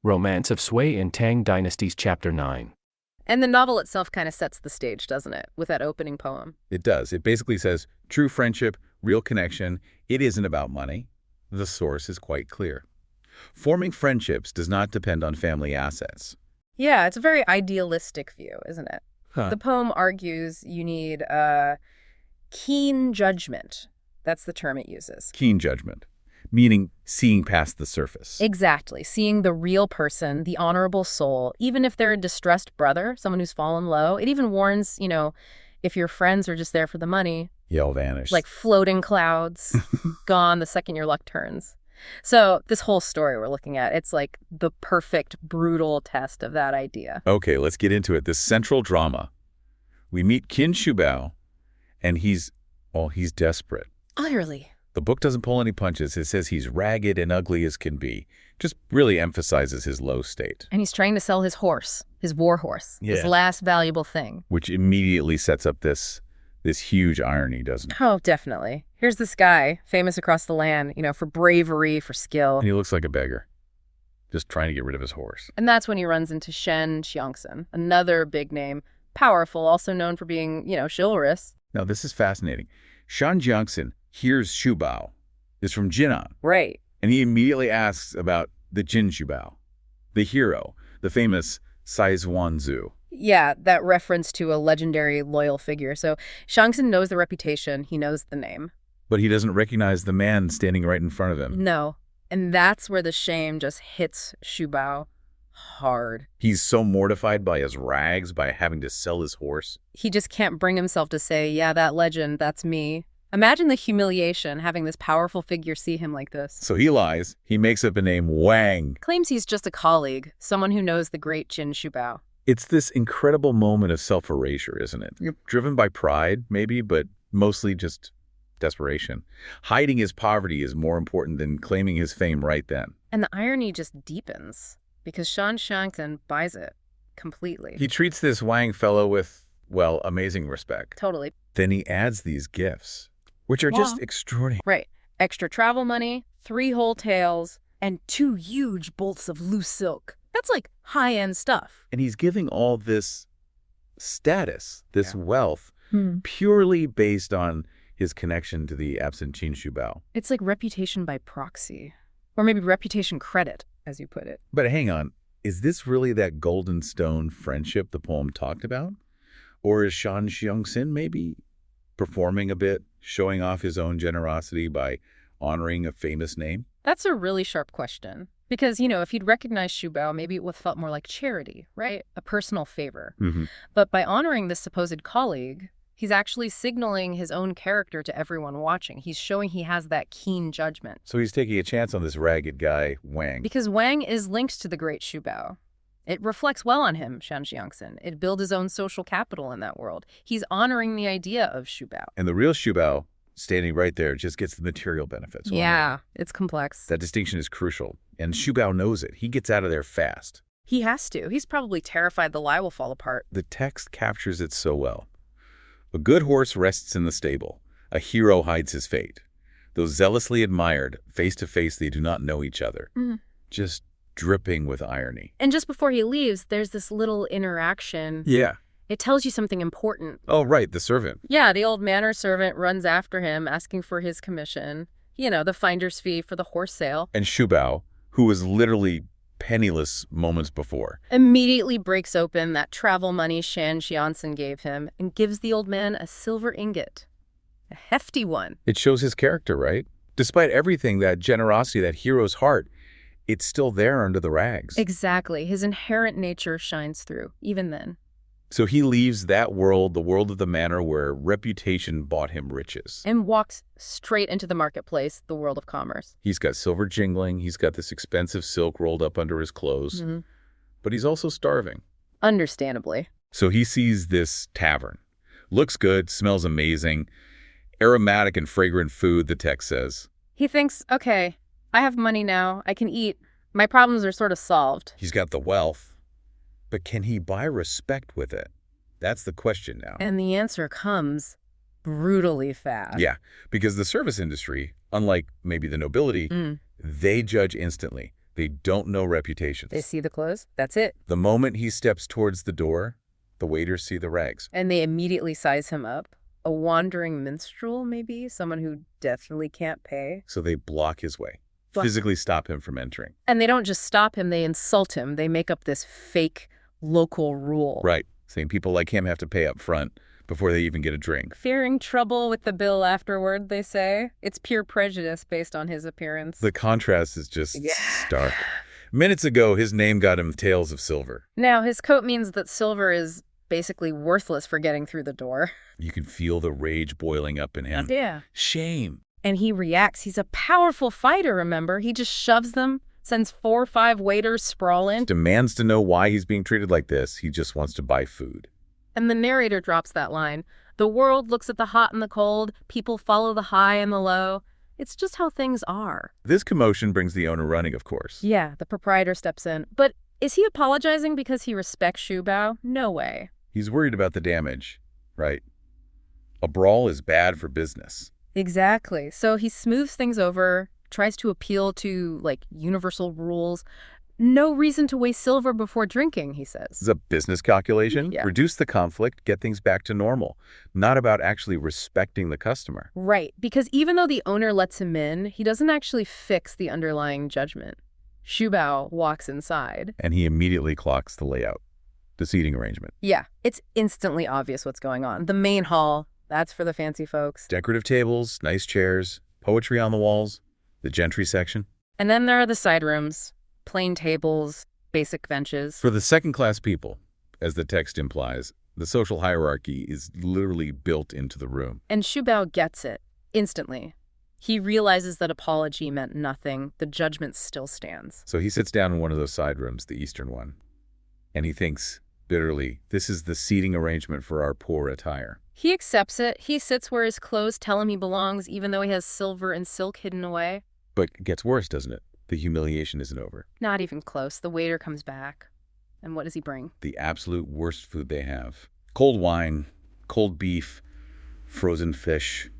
Romance of Sui and Tang Dynasties, Chapter 9. And the novel itself kind of sets the stage, doesn't it, with that opening poem? It does. It basically says, true friendship, real connection, it isn't about money. The source is quite clear. Forming friendships does not depend on family assets. Yeah, it's a very idealistic view, isn't it? Huh. The poem argues you need keen judgment. That's the term it uses. Keen judgment, meaning seeing past the surface. Exactly. Seeing the real person, the honorable soul, even if they're a distressed brother, someone who's fallen low. It even warns, if your friends are just there for the money. You'll vanish. Like floating clouds, gone the second your luck turns. So this whole story we're looking at, it's like the perfect, brutal test of that idea. Okay, let's get into it. This central drama. We meet Qin Shubao, and he's desperate. Utterly. The book doesn't pull any punches. It says he's ragged and ugly as can be. Just really emphasizes his low state. And he's trying to sell his horse, his war horse, his last valuable thing. Which immediately sets up this huge irony, doesn't it? Oh, definitely. Here's this guy, famous across the land, for bravery, for skill. And he looks like a beggar, just trying to get rid of his horse. And that's when he runs into Shen Qiongson, another big name, powerful, also known for being, chivalrous. Now, this is fascinating. Shen Qiongson hears Shubao is from Jinan. Right. And he immediately asks about the Jin Shubao, the hero, the famous Sai Zhuanzu. Yeah, that reference to a legendary loyal figure. So Qiongson knows the reputation, he knows the name. But he doesn't recognize the man standing right in front of him. No. And that's where the shame just hits Shubao hard. He's so mortified by his rags, by having to sell his horse. He just can't bring himself to say, yeah, that legend, that's me. Imagine the humiliation having this powerful figure see him like this. So he lies. He makes up a name, Wang. Claims he's just a colleague, someone who knows the great Qin Shubao. It's this incredible moment of self-erasure, isn't it? Yep. Driven by pride, maybe, but mostly just desperation. Hiding his poverty is more important than claiming his fame right then. And the irony just deepens, because Shen Qiongson buys it completely. He treats this Wang fellow with, well, amazing respect. Totally. Then he adds these gifts, which are just extraordinary. Right. Extra travel money, 3 whole tails, and 2 huge bolts of loose silk. That's like high-end stuff. And he's giving all this status, this wealth, purely based on his connection to the absent Qin Shubao. It's like reputation by proxy. Or maybe reputation credit, as you put it. But hang on, is this really that golden stone friendship the poem talked about? Or is Shen Qiongson maybe performing a bit, showing off his own generosity by honoring a famous name? That's a really sharp question. Because, if he'd recognized Shubao, maybe it would have felt more like charity, right? A personal favor. But by honoring this supposed colleague, he's actually signaling his own character to everyone watching. He's showing he has that keen judgment. So he's taking a chance on this ragged guy, Wang. Because Wang is linked to the great Shubao. It reflects well on him, Shen Qiongson. It built his own social capital in that world. He's honoring the idea of Shubao. And the real Shubao, standing right there, just gets the material benefits. Yeah, it's complex. That distinction is crucial. And Shubao knows it. He gets out of there fast. He has to. He's probably terrified the lie will fall apart. The text captures it so well. A good horse rests in the stable. A hero hides his fate. Though zealously admired, face to face they do not know each other. Just dripping with irony. And just before he leaves, there's this little interaction. Yeah. It tells you something important. Oh, right, the servant. Yeah, the old manor servant runs after him, asking for his commission. The finder's fee for the horse sale. And Shubao, who was literally penniless moments before, immediately breaks open that travel money Shen Qiongson gave him and gives the old man a silver ingot. A hefty one. It shows his character, right? Despite everything, that generosity, that hero's heart, it's still there under the rags. Exactly. His inherent nature shines through, even then. So he leaves that world, the world of the manor where reputation bought him riches. And walks straight into the marketplace, the world of commerce. He's got silver jingling. He's got this expensive silk rolled up under his clothes. But he's also starving. Understandably. So he sees this tavern. Looks good, smells amazing. Aromatic and fragrant food, the text says. He thinks, okay, I have money now. I can eat. My problems are sort of solved. He's got the wealth. But can he buy respect with it? That's the question now. And the answer comes brutally fast. Yeah, because the service industry, unlike maybe the nobility, they judge instantly. They don't know reputations. They see the clothes. That's it. The moment he steps towards the door, the waiters see the rags. And they immediately size him up. A wandering minstrel, maybe? Someone who definitely can't pay. So they block his way, physically stop him from entering. And they don't just stop him, they insult him. They make up this fake local rule. Right, saying people like him have to pay up front before they even get a drink. Fearing trouble with the bill afterward, they say. It's pure prejudice based on his appearance. The contrast is just stark. Minutes ago, his name got him tales of silver. Now, his coat means that silver is basically worthless for getting through the door. You can feel the rage boiling up in him. Yeah. Shame. And he reacts. He's a powerful fighter, remember? He just shoves them, sends 4 or 5 waiters sprawling. Demands to know why he's being treated like this. He just wants to buy food. And the narrator drops that line. The world looks at the hot and the cold. People follow the high and the low. It's just how things are. This commotion brings the owner running, of course. Yeah, the proprietor steps in. But is he apologizing because he respects Xu Bao? No way. He's worried about the damage, right? A brawl is bad for business. Exactly. So he smooths things over, tries to appeal to, universal rules. No reason to waste silver before drinking, he says. This is a business calculation. Yeah. Reduce the conflict, get things back to normal. Not about actually respecting the customer. Right, because even though the owner lets him in, he doesn't actually fix the underlying judgment. Xu Bao walks inside. And he immediately clocks the layout, the seating arrangement. Yeah, it's instantly obvious what's going on. The main hall, that's for the fancy folks. Decorative tables, nice chairs, poetry on the walls, the gentry section. And then there are the side rooms. Plain tables, basic benches. For the second-class people, as the text implies, the social hierarchy is literally built into the room. And Xu Bao gets it instantly. He realizes that apology meant nothing. The judgment still stands. So he sits down in one of those side rooms, the eastern one, and he thinks bitterly, this is the seating arrangement for our poor attire. He accepts it. He sits where his clothes tell him he belongs, even though he has silver and silk hidden away. But it gets worse, doesn't it? The humiliation isn't over. Not even close. The waiter comes back. And what does he bring? The absolute worst food they have. Cold wine, cold beef, frozen fish,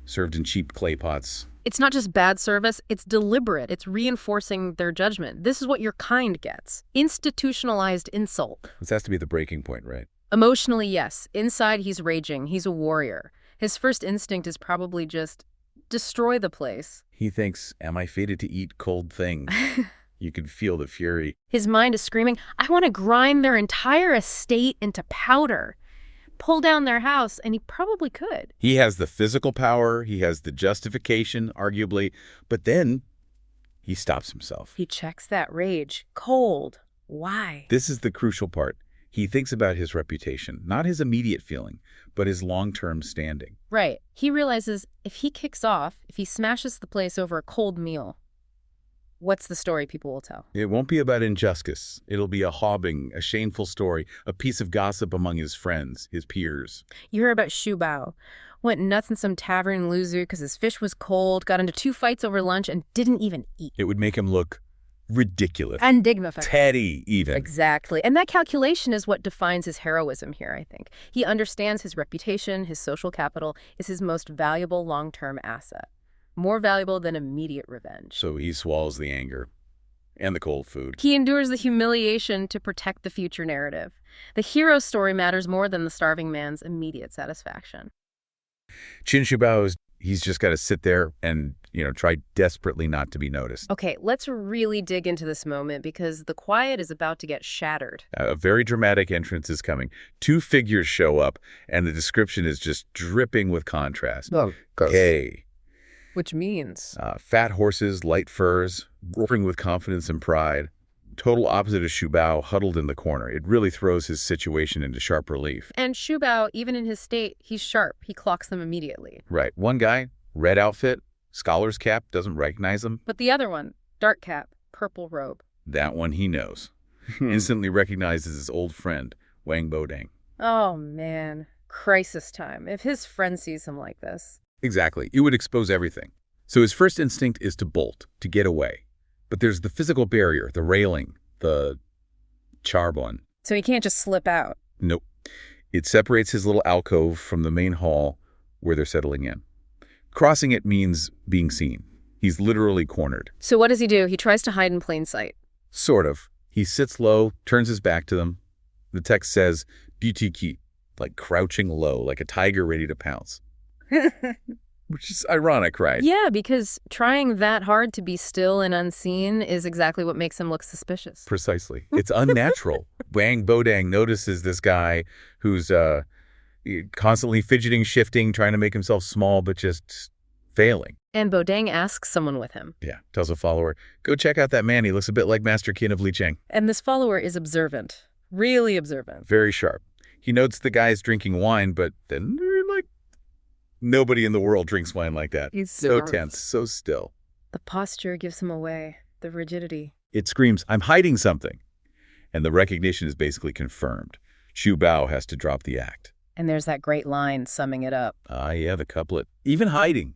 served in cheap clay pots. It's not just bad service, it's deliberate. It's reinforcing their judgment. This is what your kind gets. Institutionalized insult. This has to be the breaking point, right? Emotionally, yes. Inside, he's raging. He's a warrior. His first instinct is probably just destroy the place. He thinks, am I fated to eat cold things? You can feel the fury. His mind is screaming, I want to grind their entire estate into powder. Pull down their house, and he probably could. He has the physical power, he has the justification, arguably, but then he stops himself. He checks that rage. Cold. Why? This is the crucial part. He thinks about his reputation, not his immediate feeling, but his long-term standing. Right. He realizes if he kicks off, if he smashes the place over a cold meal, what's the story people will tell? It won't be about injustice. It'll be a hobbing, a shameful story, a piece of gossip among his friends, his peers. You hear about Xu Bao. Went nuts in some tavern in Luzhu because his fish was cold, got into 2 fights over lunch, and didn't even eat. It would make him look ridiculous. And dignified. Petty, even. Exactly. And that calculation is what defines his heroism here, I think. He understands his reputation, his social capital, is his most valuable long-term asset. More valuable than immediate revenge. So he swallows the anger and the cold food. He endures the humiliation to protect the future narrative. The hero's story matters more than the starving man's immediate satisfaction. Qin Shi Bao, he's just got to sit there and, try desperately not to be noticed. Okay, let's really dig into this moment because the quiet is about to get shattered. A very dramatic entrance is coming. 2 figures show up, and the description is just dripping with contrast. Gay. Which means? Fat horses, light furs, roaring with confidence and pride. Total opposite of Xu Bao, huddled in the corner. It really throws his situation into sharp relief. And Xu Bao, even in his state, he's sharp. He clocks them immediately. Right. One guy, red outfit, scholar's cap, doesn't recognize him. But the other one, dark cap, purple robe. That one he knows. Instantly recognizes his old friend, Wang Bodang. Oh, man. Crisis time. If his friend sees him like this. Exactly. It would expose everything. So his first instinct is to bolt, to get away. But there's the physical barrier, the railing, the charbon. So he can't just slip out. Nope. It separates his little alcove from the main hall where they're settling in. Crossing it means being seen. He's literally cornered. So what does he do? He tries to hide in plain sight. Sort of. He sits low, turns his back to them. The text says, "Butiki," like crouching low, like a tiger ready to pounce. Which is ironic, right? Yeah, because trying that hard to be still and unseen is exactly what makes him look suspicious. Precisely. It's unnatural. Wang Bodang notices this guy who's constantly fidgeting, shifting, trying to make himself small, but just failing. And Bodang asks someone with him. Yeah, tells a follower, "Go check out that man. He looks a bit like Master Qiong of Qiong." And this follower is observant. Really observant. Very sharp. He notes the guy's drinking wine, but then, nobody in the world drinks wine like that. He's so tense, so still. The posture gives him away. The rigidity. It screams, "I'm hiding something." And the recognition is basically confirmed. Xu Bao has to drop the act. And there's that great line summing it up. Yeah, the couplet. Even hiding.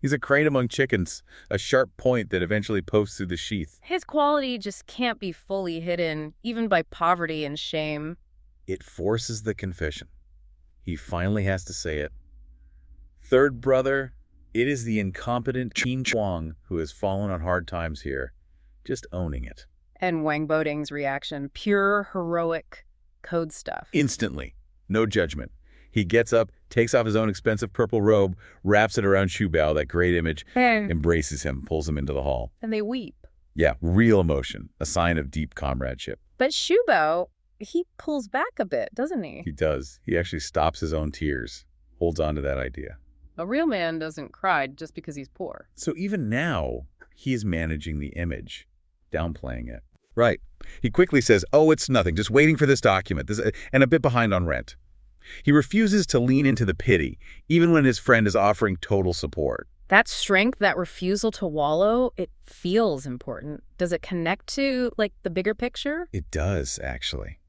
He's a crane among chickens, a sharp point that eventually pokes through the sheath. His quality just can't be fully hidden, even by poverty and shame. It forces the confession. He finally has to say it. Third brother, it is the incompetent Qiong who has fallen on hard times here, just owning it. And Wang Boding's reaction, pure heroic code stuff. Instantly, no judgment. He gets up, takes off his own expensive purple robe, wraps it around Xu Bao, that great image, embraces him, pulls him into the hall. And they weep. Yeah, real emotion, a sign of deep comradeship. But Xu Bao, he pulls back a bit, doesn't he? He does. He actually stops his own tears, holds on to that idea. A real man doesn't cry just because he's poor. So even now, he is managing the image, downplaying it. Right. He quickly says, "Oh, it's nothing, just waiting for this document, and a bit behind on rent." He refuses to lean into the pity, even when his friend is offering total support. That strength, that refusal to wallow, it feels important. Does it connect to, the bigger picture? It does, actually.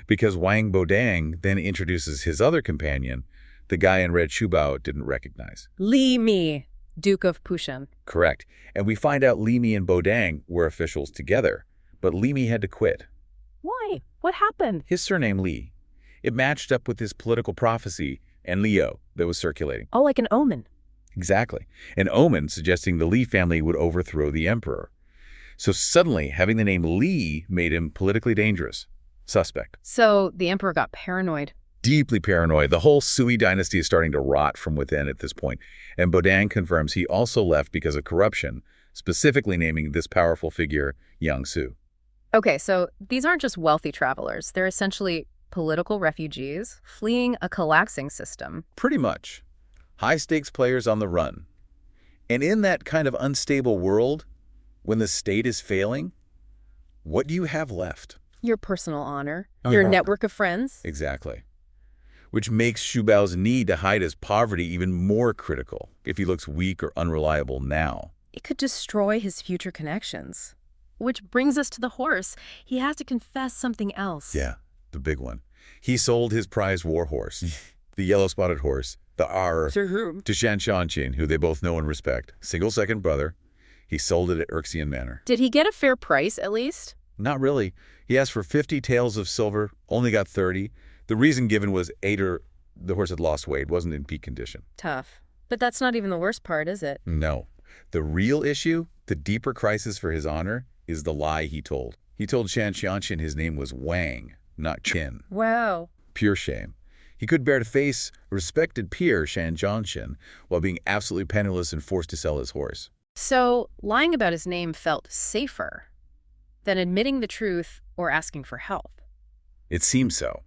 Because Wang Bodang then introduces his other companion, the guy in red Xu Bao didn't recognize. Li Mi, Duke of Pushan. Correct. And we find out Li Mi and Bodang were officials together, but Li Mi had to quit. Why? What happened? His surname Li. It matched up with his political prophecy and Leo that was circulating. Oh, like an omen. Exactly. An omen suggesting the Li family would overthrow the emperor. So suddenly, having the name Li made him politically dangerous. Suspect. So the emperor got paranoid. Deeply paranoid. The whole Sui dynasty is starting to rot from within at this point. And Bodang confirms he also left because of corruption, specifically naming this powerful figure Yang Su. Okay, so these aren't just wealthy travelers. They're essentially political refugees fleeing a collapsing system. Pretty much. High-stakes players on the run. And in that kind of unstable world, when the state is failing, what do you have left? Your personal honor, your network of friends. Exactly. Which makes Xu Bao's need to hide his poverty even more critical if he looks weak or unreliable now. It could destroy his future connections. Which brings us to the horse. He has to confess something else. Yeah, the big one. He sold his prized war horse, the yellow-spotted horse, the R, To whom? to Shan Xianqin, who they both know and respect. Single second brother. He sold it at Erxian Manor. Did he get a fair price, at least? Not really. He asked for 50 taels of silver, only got 30. The reason given was the horse had lost weight, wasn't in peak condition. Tough. But that's not even the worst part, is it? No. The real issue, the deeper crisis for his honor, is the lie he told. He told Shan Xianqin his name was Wang, not Qin. Wow. Pure shame. He could bear to face a respected peer, Shan Xianqin, while being absolutely penniless and forced to sell his horse. So lying about his name felt safer than admitting the truth or asking for help. It seems so.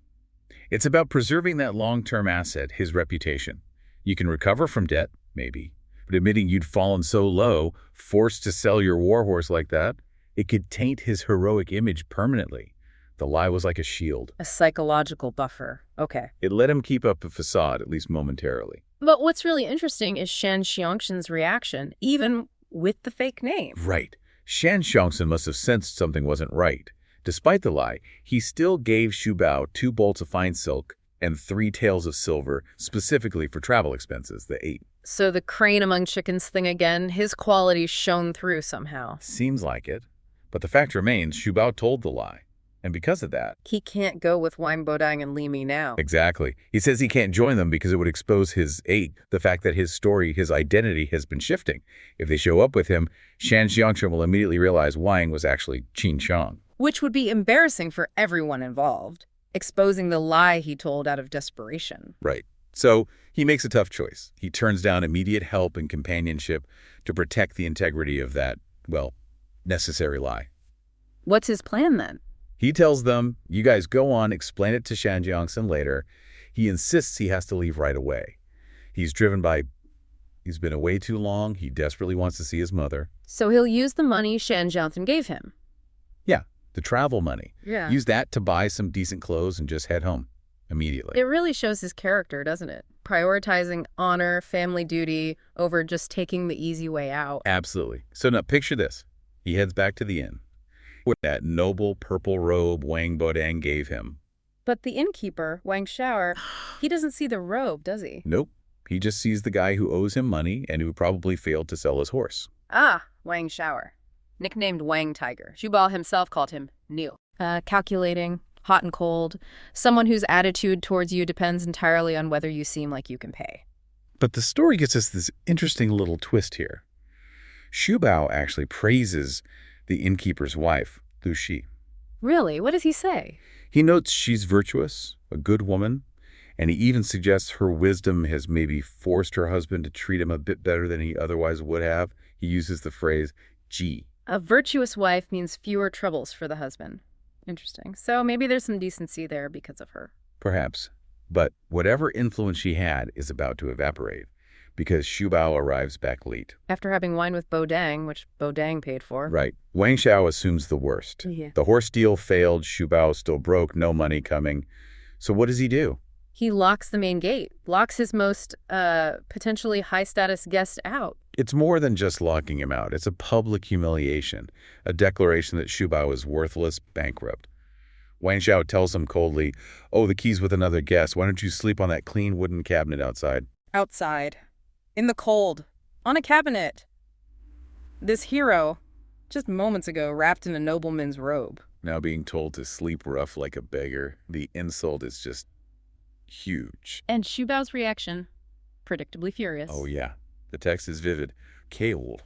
It's about preserving that long-term asset, his reputation. You can recover from debt, maybe, but admitting you'd fallen so low, forced to sell your warhorse like that, it could taint his heroic image permanently. The lie was like a shield. A psychological buffer. Okay. It let him keep up a facade, at least momentarily. But what's really interesting is Shan Xiangxin's reaction, even with the fake name. Right. Shan Xiangxin must have sensed something wasn't right. Despite the lie, he still gave Xu Bao 2 bolts of fine silk and 3 taels of silver, specifically for travel expenses, the 8. So the crane among chickens thing again, his qualities shone through somehow. Seems like it. But the fact remains, Xu Bao told the lie. And because of that, he can't go with Wang Bodang and Li Mi now. exactly. He says he can't join them because it would expose the fact that his story, his identity has been shifting. If they show up with him, Shan Xiangchen will immediately realize Wang was actually Qiong. Which would be embarrassing for everyone involved, exposing the lie he told out of desperation. Right. So he makes a tough choice. He turns down immediate help and companionship to protect the integrity of that, well, necessary lie. What's his plan then? He tells them, you guys go on, explain it to Shan Jiangson later. He insists he has to leave right away. He's been away too long. He desperately wants to see his mother. So he'll use the money Shan Jiangson gave him. Yeah, the travel money. Yeah. Use that to buy some decent clothes and just head home immediately. It really shows his character, doesn't it? Prioritizing honor, family duty over just taking the easy way out. Absolutely. So now picture this. He heads back to the inn with that noble purple robe Wang Bodang gave him. But the innkeeper, Wang Shower, he doesn't see the robe, does he? Nope. He just sees the guy who owes him money and who probably failed to sell his horse. Ah, Wang Shower. Nicknamed Wang Tiger. Zhu Bao himself called him Niu. Calculating, hot and cold, someone whose attitude towards you depends entirely on whether you seem like you can pay. But the story gets us this interesting little twist here. Zhu Bao actually praises the innkeeper's wife, Lu Shi. Really? What does he say? He notes she's virtuous, a good woman, and he even suggests her wisdom has maybe forced her husband to treat him a bit better than he otherwise would have. He uses the phrase, "ji." A virtuous wife means fewer troubles for the husband. Interesting. So maybe there's some decency there because of her. Perhaps. But whatever influence she had is about to evaporate, because Zhu Bao arrives back late. After having wine with Bodang, which Bodang paid for. Right. Wang Xiao assumes the worst. Yeah. The horse deal failed, Zhu Bao still broke, no money coming. So what does he do? He locks the main gate, locks his most potentially high-status guest out. It's more than just locking him out. It's a public humiliation, a declaration that Zhu Bao is worthless, bankrupt. Wang Xiao tells him coldly, "Oh, the key's with another guest. Why don't you sleep on that clean wooden cabinet outside?" Outside. In the cold. On a cabinet. This hero, just moments ago, wrapped in a nobleman's robe. Now being told to sleep rough like a beggar, the insult is just huge. And Zhu Bao's reaction, predictably furious. Oh, yeah. The text is vivid. Cold.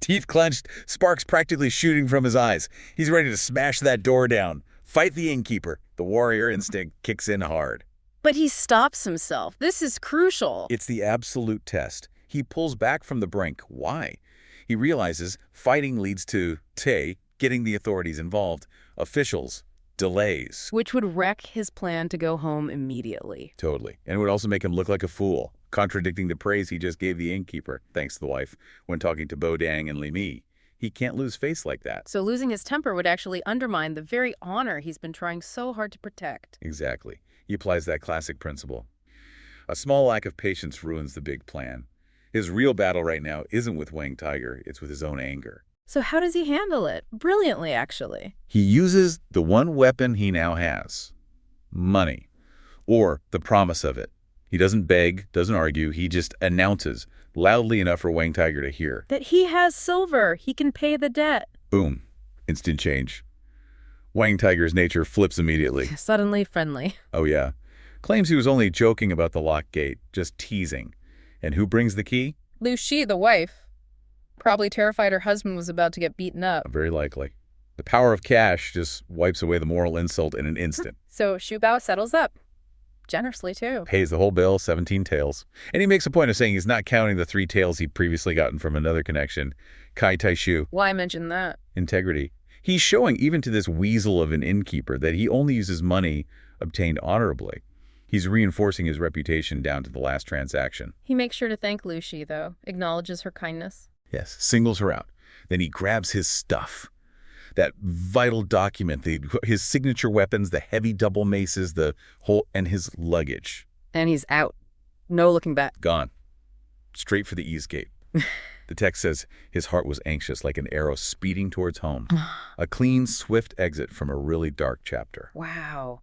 Teeth clenched, sparks practically shooting from his eyes. He's ready to smash that door down. Fight the innkeeper. The warrior instinct kicks in hard. But he stops himself. This is crucial. It's the absolute test. He pulls back from the brink. Why? He realizes fighting leads to getting the authorities involved, officials, delays. Which would wreck his plan to go home immediately. Totally. And it would also make him look like a fool, contradicting the praise he just gave the innkeeper, thanks to the wife, when talking to Bodang and Li Mi. He can't lose face like that. So losing his temper would actually undermine the very honor he's been trying so hard to protect. Exactly. He applies that classic principle. A small lack of patience ruins the big plan. His real battle right now isn't with Wang Tiger, it's with his own anger. So how does he handle it? Brilliantly, actually. He uses the one weapon he now has. Money. Or the promise of it. He doesn't beg, doesn't argue, he just announces, loudly enough for Wang Tiger to hear. That he has silver. He can pay the debt. Boom. Instant change. Wang Tiger's nature flips immediately. Suddenly friendly. Oh, yeah. Claims he was only joking about the locked gate, just teasing. And who brings the key? Lu Shi, the wife. Probably terrified her husband was about to get beaten up. Very likely. The power of cash just wipes away the moral insult in an instant. So Zhu Bao settles up. Generously, too. Pays the whole bill, 17 taels. And he makes a point of saying he's not counting the 3 taels he'd previously gotten from another connection, Kai Tai Shu. Why mention that? Integrity. He's showing even to this weasel of an innkeeper that he only uses money obtained honorably. He's reinforcing his reputation down to the last transaction. He makes sure to thank Lu Shi, though. Acknowledges her kindness. Yes, singles her out. Then he grabs his stuff. That vital document, his signature weapons, the heavy double maces, and his luggage. And he's out. No looking back. Gone. Straight for the ease gate. The text says his heart was anxious like an arrow speeding towards home. A clean, swift exit from a really dark chapter. Wow.